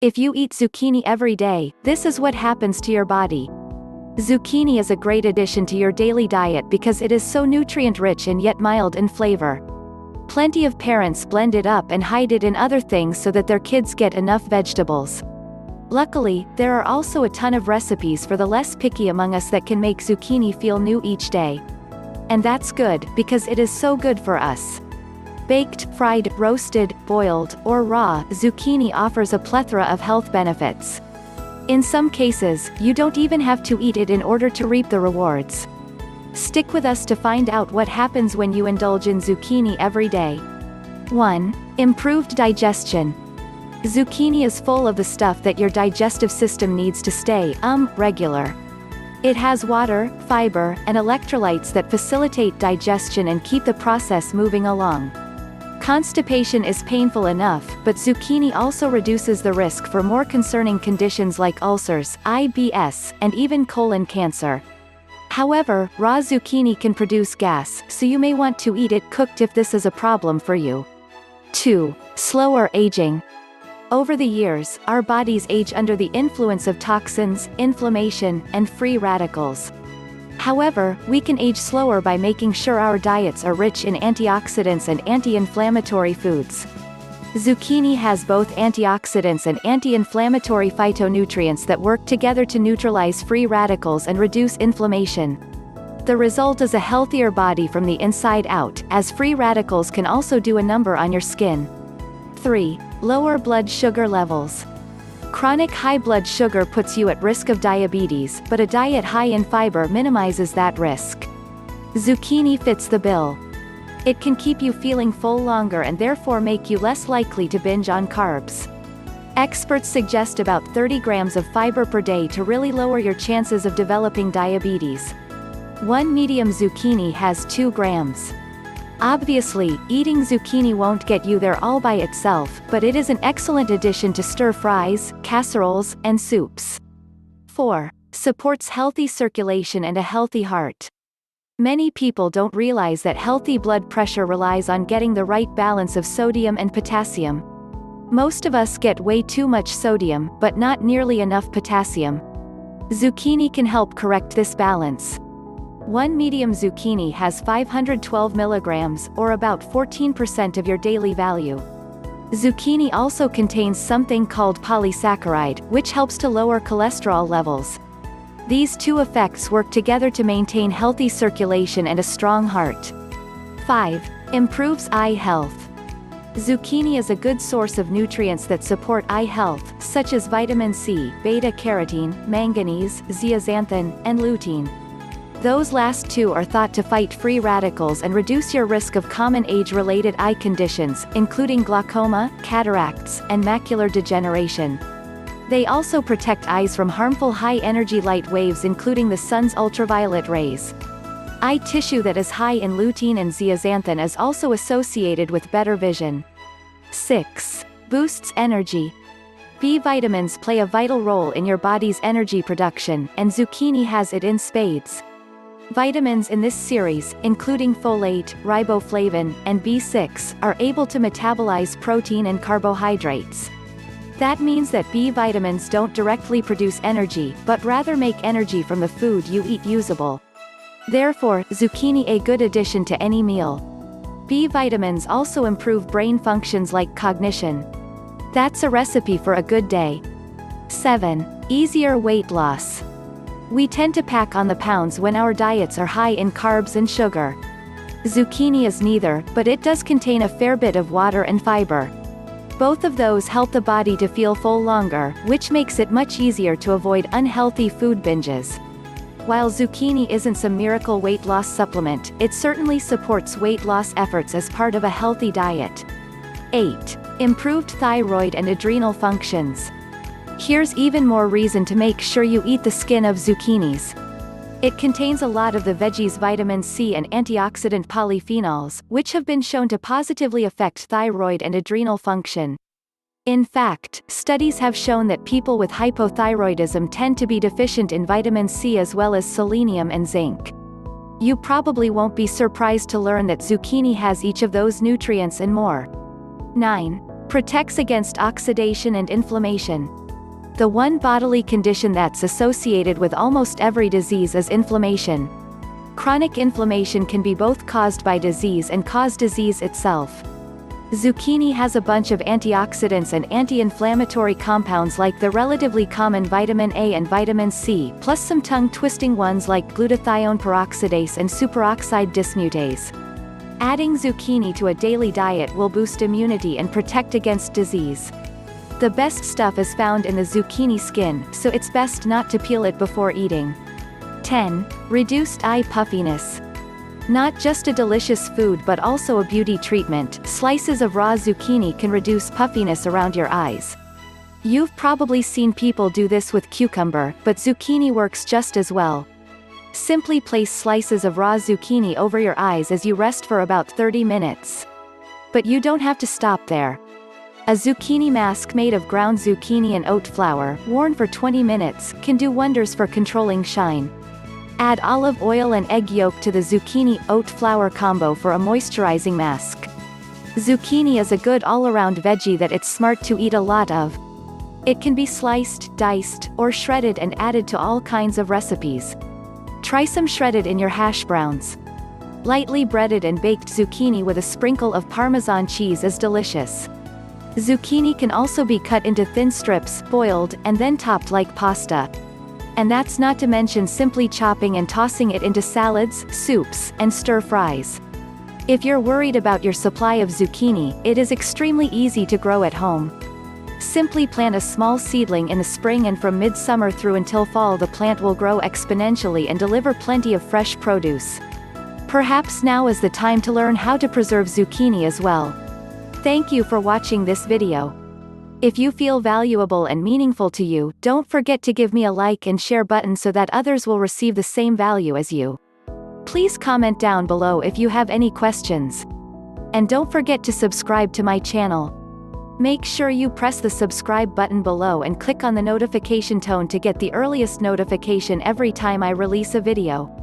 If you eat zucchini every day, this is what happens to your body. Zucchini is a great addition to your daily diet because it is so nutrient-rich and yet mild in flavor. Plenty of parents blend it up and hide it in other things so that their kids get enough vegetables. Luckily, there are also a ton of recipes for the less picky among us that can make zucchini feel new each day. And that's good, because it is so good for us. Baked, fried, roasted, boiled, or raw, zucchini offers a plethora of health benefits. In some cases, you don't even have to eat it in order to reap the rewards. Stick with us to find out what happens when you indulge in zucchini every day. 1. Improved digestion. Zucchini is full of the stuff that your digestive system needs to stay, regular. It has water, fiber, and electrolytes that facilitate digestion and keep the process moving along. Constipation is painful enough, but zucchini also reduces the risk for more concerning conditions like ulcers, IBS, and even colon cancer. However, raw zucchini can produce gas, so you may want to eat it cooked if this is a problem for you. 2. Slower aging. Over the years, our bodies age under the influence of toxins, inflammation, and free radicals. However, we can age slower by making sure our diets are rich in antioxidants and anti-inflammatory foods. Zucchini has both antioxidants and anti-inflammatory phytonutrients that work together to neutralize free radicals and reduce inflammation. The result is a healthier body from the inside out, as free radicals can also do a number on your skin. 3. Lower blood sugar levels. Chronic high blood sugar puts you at risk of diabetes, but a diet high in fiber minimizes that risk. Zucchini fits the bill. It can keep you feeling full longer and therefore make you less likely to binge on carbs. Experts suggest about 30 grams of fiber per day to really lower your chances of developing diabetes. One medium zucchini has 2 grams. Obviously, eating zucchini won't get you there all by itself, but it is an excellent addition to stir-fries, casseroles, and soups. 4. Supports healthy circulation and a healthy heart. Many people don't realize that healthy blood pressure relies on getting the right balance of sodium and potassium. Most of us get way too much sodium, but not nearly enough potassium. Zucchini can help correct this balance. One medium zucchini has 512 milligrams, or about 14% of your daily value. Zucchini also contains something called polysaccharide, which helps to lower cholesterol levels. These two effects work together to maintain healthy circulation and a strong heart. 5. Improves eye health. Zucchini is a good source of nutrients that support eye health, such as vitamin C, beta-carotene, manganese, zeaxanthin, and lutein. Those last two are thought to fight free radicals and reduce your risk of common age-related eye conditions, including glaucoma, cataracts, and macular degeneration. They also protect eyes from harmful high-energy light waves including the sun's ultraviolet rays. Eye tissue that is high in lutein and zeaxanthin is also associated with better vision. 6. Boosts energy. B vitamins play a vital role in your body's energy production, and zucchini has it in spades. Vitamins in this series, including folate, riboflavin, and B6, are able to metabolize protein and carbohydrates. That means that B vitamins don't directly produce energy, but rather make energy from the food you eat usable. Therefore, zucchini a good addition to any meal. B vitamins also improve brain functions like cognition. That's a recipe for a good day. 7. Easier weight loss. We tend to pack on the pounds when our diets are high in carbs and sugar. Zucchini is neither, but it does contain a fair bit of water and fiber. Both of those help the body to feel full longer, which makes it much easier to avoid unhealthy food binges. While zucchini isn't some miracle weight loss supplement, it certainly supports weight loss efforts as part of a healthy diet. 8. Improved thyroid and adrenal functions. Here's even more reason to make sure you eat the skin of zucchinis. It contains a lot of the veggie's vitamin C and antioxidant polyphenols, which have been shown to positively affect thyroid and adrenal function. In fact, studies have shown that people with hypothyroidism tend to be deficient in vitamin C as well as selenium and zinc. You probably won't be surprised to learn that zucchini has each of those nutrients and more. 9. Protects against oxidation and inflammation. The one bodily condition that's associated with almost every disease is inflammation. Chronic inflammation can be both caused by disease and cause disease itself. Zucchini has a bunch of antioxidants and anti-inflammatory compounds like the relatively common vitamin A and vitamin C, plus some tongue-twisting ones like glutathione peroxidase and superoxide dismutase. Adding zucchini to a daily diet will boost immunity and protect against disease. The best stuff is found in the zucchini skin, so it's best not to peel it before eating. 10. Reduced eye puffiness. Not just a delicious food but also a beauty treatment, slices of raw zucchini can reduce puffiness around your eyes. You've probably seen people do this with cucumber, but zucchini works just as well. Simply place slices of raw zucchini over your eyes as you rest for about 30 minutes. But you don't have to stop there. A zucchini mask made of ground zucchini and oat flour, worn for 20 minutes, can do wonders for controlling shine. Add olive oil and egg yolk to the zucchini-oat flour combo for a moisturizing mask. Zucchini is a good all-around veggie that it's smart to eat a lot of. It can be sliced, diced, or shredded and added to all kinds of recipes. Try some shredded in your hash browns. Lightly breaded and baked zucchini with a sprinkle of Parmesan cheese is delicious. Zucchini can also be cut into thin strips, boiled, and then topped like pasta. And that's not to mention simply chopping and tossing it into salads, soups, and stir-fries. If you're worried about your supply of zucchini, it is extremely easy to grow at home. Simply plant a small seedling in the spring and from midsummer through until fall the plant will grow exponentially and deliver plenty of fresh produce. Perhaps now is the time to learn how to preserve zucchini as well. Thank you for watching this video. If you feel valuable and meaningful to you, don't forget to give me a like and share button so that others will receive the same value as you. Please comment down below if you have any questions. And don't forget to subscribe to my channel. Make sure you press the subscribe button below and click on the notification tone to get the earliest notification every time I release a video.